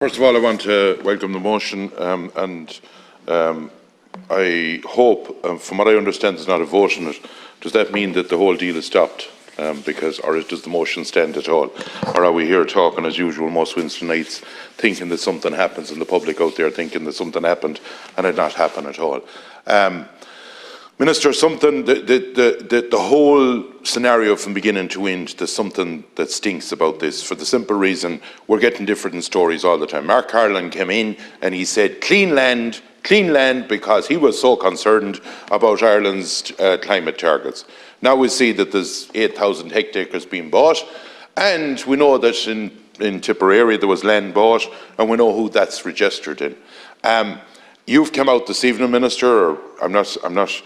First of all, I want to welcome the motion and I hope, from what I understand, there's not a vote on it. Does that mean that the whole deal is stopped? Or does the motion stand at all? Or are we here talking as usual most Wednesday nights, thinking that something happens, and the public out there thinking that something happened and it not happen at all? Minister, the whole scenario from beginning to end, there's something that stinks about this, for the simple reason we're getting different stories all the time. Mark Carlin came in and he said clean land, because he was so concerned about Ireland's climate targets. Now we see that there's 8,000 hectares being bought, and we know that in Tipperary there was land bought, and we know who that's registered in. You've come out this evening, Minister, or I'm not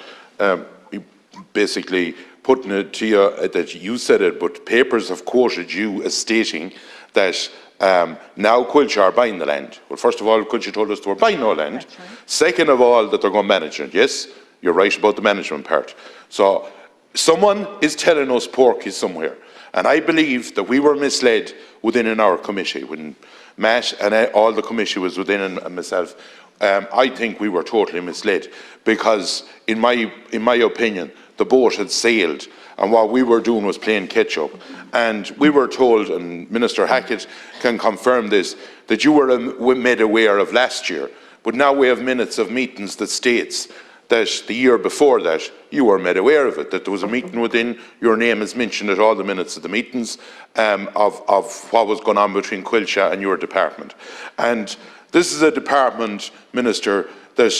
basically putting it to you that you said it, but papers have quoted you as stating that now Coillte are buying the land. Well, first of all, Coillte told us they were buying no land. Right. Second of all, that they're going to manage it. Yes, you're right about the management part. So someone is telling us pork is somewhere. And I believe that we were misled within our committee. When Matt and all the committee was within, and myself, I think we were totally misled, because in my opinion the boat had sailed and what we were doing was playing catch up. And we were told, and Minister Hackett can confirm this, that you were made aware of last year, but now we have minutes of meetings that states that the year before that you were made aware of it, that there was a meeting within, your name is mentioned at all the minutes of the meetings of what was going on between Coillte and your department. And this is a department, Minister, that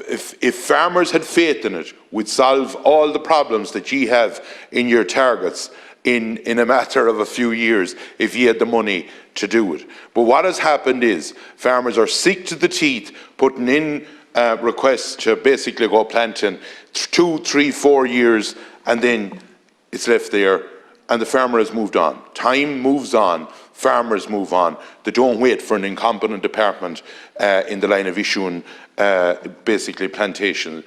if farmers had faith in it, would solve all the problems that ye have in your targets in a matter of a few years, if ye had the money to do it. But what has happened is farmers are sick to the teeth putting in requests to basically go planting 2, 3, 4 years, and then it's left there and the farmer has moved on. Time moves on, farmers move on. They don't wait for an incompetent department in the line of issuing basically planting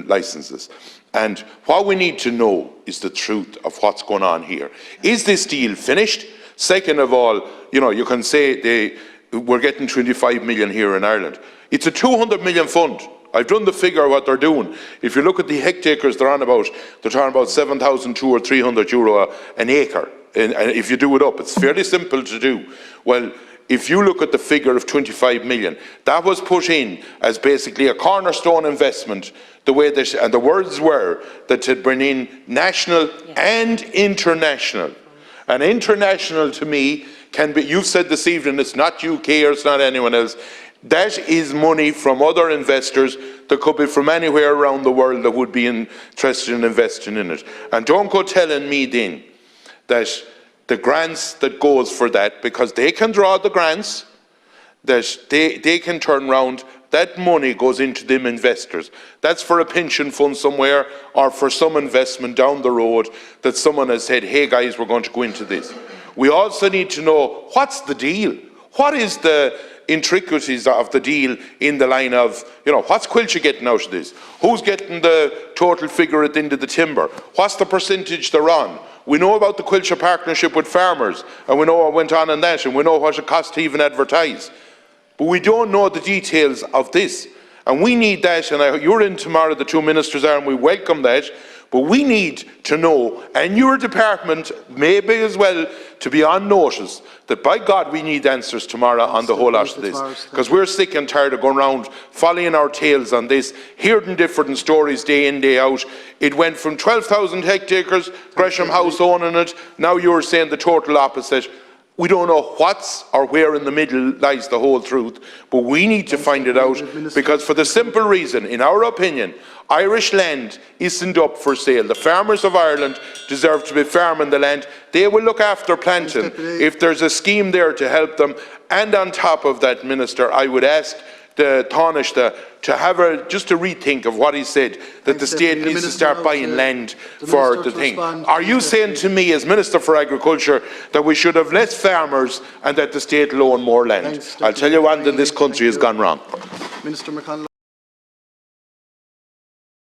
licenses. And what we need to know is the truth of what's going on here. Is this deal finished? Second of all, you can say we're getting 25 million here in Ireland. It's a 200 million fund. I've done the figure of what they're doing. If you look at the hectares they're talking about 7,200 or 300 euro an acre. And if you do it up, it's fairly simple to do. Well, if you look at the figure of 25 million, that was put in as basically a cornerstone investment, the way that, and the words were that to bring in national and international. And international to me can be, you've said this evening, it's not UK or it's not anyone else. That is money from other investors that could be from anywhere around the world that would be interested in investing in it. And don't go telling me then that the grants that goes for that, because they can draw the grants, that they can turn around, that money goes into them investors. That's for a pension fund somewhere, or for some investment down the road that someone has said, hey guys, we're going to go into this. We also need to know, what's the deal? What is the intricacies of the deal in the line of, what's Coillte getting out of this? Who's getting the total figure at the end of the timber? What's the percentage they're on? We know about the Coillte partnership with farmers, and we know what went on in that, and we know what it cost to even advertise. But we don't know the details of this. And we need that, and you're in tomorrow, the two ministers are, and we welcome that. But we need to know, and your department maybe as well, to be on notice that by God we need answers tomorrow on the whole lot of this. Because we're sick and tired of going around following our tails on this, hearing different stories day in, day out. It went from 12,000 hectares, Gresham House owning it, now you're saying the total opposite. We don't know what's or where in the middle lies the whole truth, but we need to find it out, because for the simple reason, in our opinion, Irish land isn't up for sale. The farmers of Ireland deserve to be farming the land. They will look after planting if there's a scheme there to help them. And on top of that, Minister, I would ask the Taoiseach to have just to rethink of what he said, that the state needs to start buying land for the thing. Are you saying to me as Minister for Agriculture that we should have less farmers and that the state will own more land? I'll tell you one thing, this country has gone wrong.